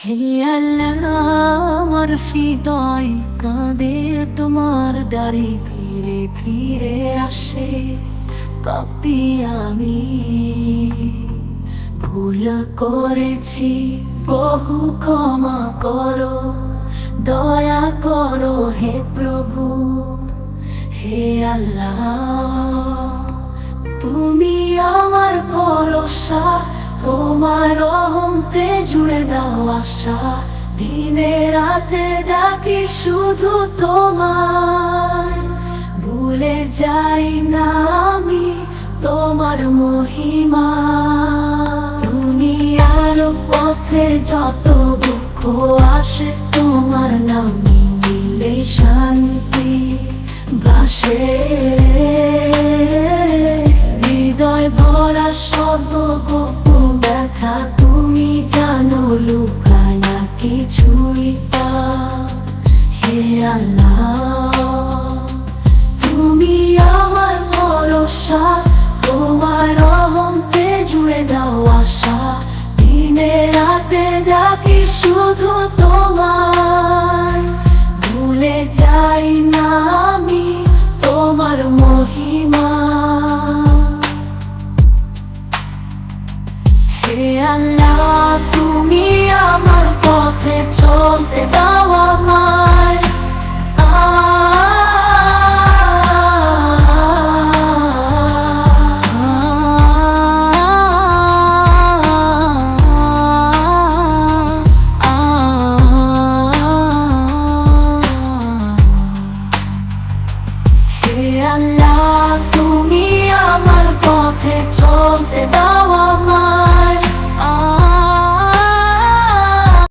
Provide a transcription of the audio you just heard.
হে আল্লাহ, আমার হৃদয় কাঁদে তোমার দ্বারে, ফিরে ফিরে আসে পাপী আমি। ভুল করেছি বহু, ক্ষমা করো, দয়া করো হে প্রভু। হে আল্লাহ, তুমি আমার ভরসা, তোমার রহমতে জুড়ে দাও আশা। দিনে রাতে ডাকি শুধু তোমায়, ভুলে যাই না আমি তোমার মহিমা। দুনিয়ার পথে যত দুঃখ আসে, তোমার নাম নিলে শান্তি ভাসে। হৃদয় ভরা সব গোপন ব্যথা তুমি জানো, লুকায় না কিছুই তা। হে আল্লাহ, তুমি আমার ভরসা, তোমার রহমতে জুড়ে দাও আশা। দিনে রাতে ডাকি শুধু তোমার, ভুলে যাই না আমি তোমার মহিমা। হে আল্লাহ, তুমি আমার পথে চলতে দাও।